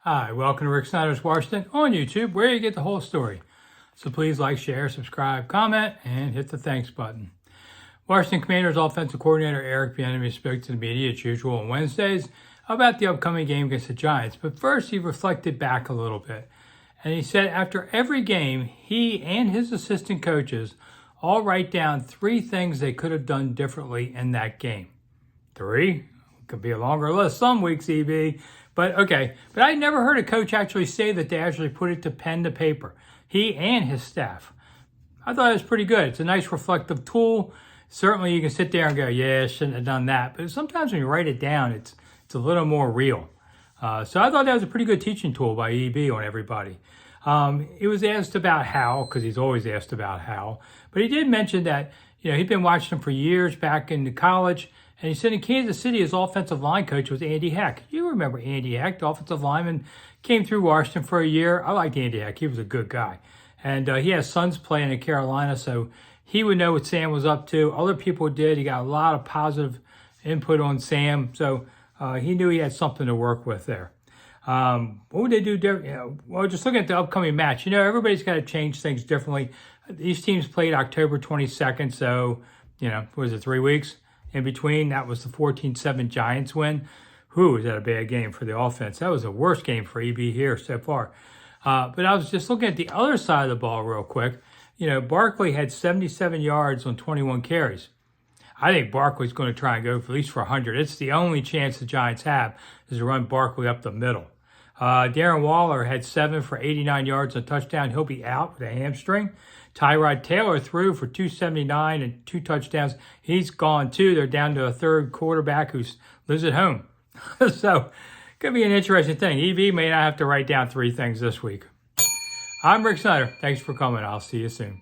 Hi, welcome to Rick Snider's Washington on YouTube, where you get the whole story. So please like, share, subscribe, comment, and hit the thanks button. Washington Commanders offensive coordinator Eric Bieniemy spoke to the media as usual on Wednesdays about the upcoming game against the Giants. But first, he reflected back a little bit. And he said after every game, he and his assistant coaches all write down 3 things they could have done differently in that game. 3? Could be a longer list some weeks, EB. But okay. But I never heard a coach actually say that they actually put it to pen to paper. He and his staff. I thought it was pretty good. It's a nice reflective tool. Certainly you can sit there and go, yeah, I shouldn't have done that. But sometimes when you write it down, it's a little more real. So I thought that was a pretty good teaching tool by EB on everybody. He was asked about Hal, because he's always asked about Hal. But he did mention that, he'd been watching him for years back in college. And he said in Kansas City, his offensive line coach was Andy Heck. You remember Andy Heck, the offensive lineman, came through Washington for a year. I liked Andy Heck. He was a good guy. And he has sons playing in Carolina, so he would know what Sam was up to. Other people did. He got a lot of positive input on Sam, so he knew he had something to work with there. What would they do different? Well, just looking at the upcoming match, everybody's got to change things differently. These teams played October 22nd, so, what was it, 3 weeks? In between, that was the 14-7 Giants win. Was that a bad game for the offense? That was the worst game for EB here so far. But I was just looking at the other side of the ball real quick. Barkley had 77 yards on 21 carries. I think Barkley's going to try and go for at least for 100. It's the only chance the Giants have is to run Barkley up the middle. Darren Waller had 7 for 89 yards and a touchdown. He'll be out with a hamstring. Tyrod Taylor threw for 279 and 2 touchdowns. He's gone too. They're down to a third quarterback who lives at home. So, could be an interesting thing. EB may not have to write down 3 things this week. I'm Rick Snider. Thanks for coming. I'll see you soon.